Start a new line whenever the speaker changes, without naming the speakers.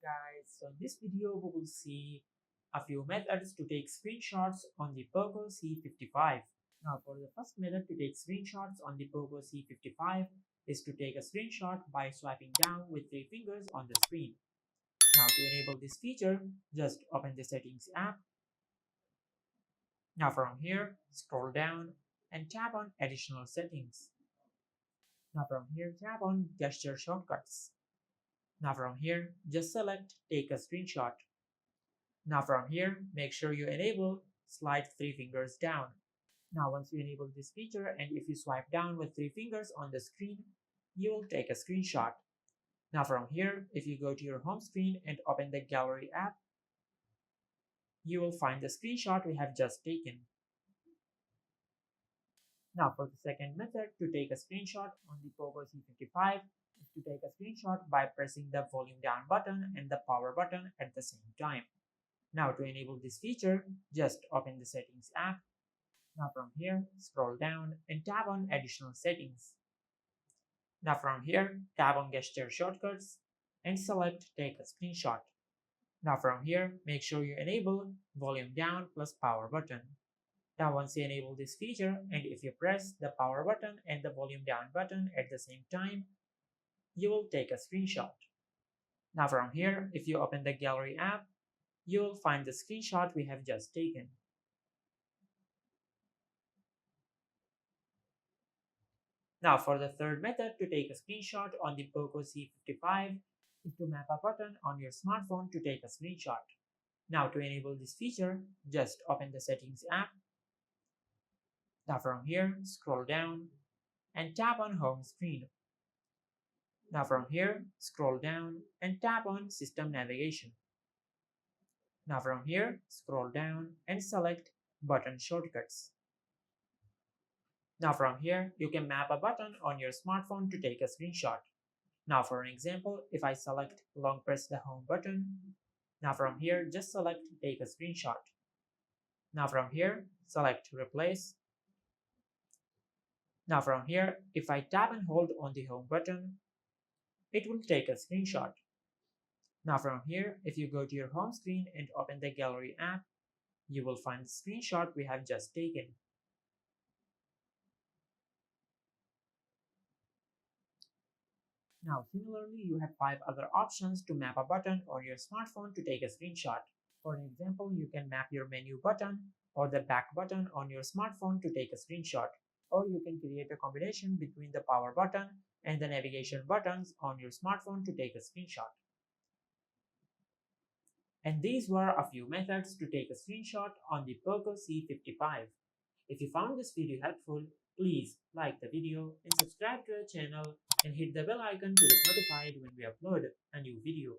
guys, so in this video we will see a few methods to take screenshots on the Poco C55. Now for the first method to take screenshots on the Poco C55 is to take a screenshot by swiping down with 3 fingers on the screen. Now to enable this feature, just open the settings app. Now from here, scroll down and tap on additional settings. Now from here, tap on gesture shortcuts. Now from here, just select take a screenshot. Now from here, make sure you enable slide 3 fingers down. Now once you enable this feature and if you swipe down with 3 fingers on the screen, you will take a screenshot. Now from here, if you go to your home screen and open the gallery app, you will find the screenshot we have just taken. Now for the second method to take a screenshot on the Poco C55 is to take a screenshot by pressing the volume down button and the power button at the same time. Now to enable this feature, just open the settings app. Now from here, scroll down and tap on additional settings. Now from here, tap on gesture shortcuts and select take a screenshot. Now from here, make sure you enable volume down plus power button. Now once you enable this feature and if you press the power button and the volume down button at the same time, you will take a screenshot. Now from here, if you open the gallery app, you will find the screenshot we have just taken. Now for the third method to take a screenshot on the Poco C55 is to map a button on your smartphone to take a screenshot. Now to enable this feature, just open the settings app. Now from here, scroll down and tap on home screen. Now from here, scroll down and tap on system navigation. Now from here, scroll down and select button shortcuts. Now from here, you can map a button on your smartphone to take a screenshot. Now for an example, if I select long press the home button, now from here, just select take a screenshot. Now from here, select replace. Now from here, if I tap and hold on the home button, it will take a screenshot. Now from here, if you go to your home screen and open the gallery app, you will find the screenshot we have just taken. Now similarly, you have 5 other options to map a button on your smartphone to take a screenshot. For an example, you can map your menu button or the back button on your smartphone to take a screenshot. Or you can create a combination between the power button and the navigation buttons on your smartphone to take a screenshot. And these were a few methods to take a screenshot on the Poco C55. If you found this video helpful, please like the video and subscribe to our channel and hit the bell icon to get notified when we upload a new video.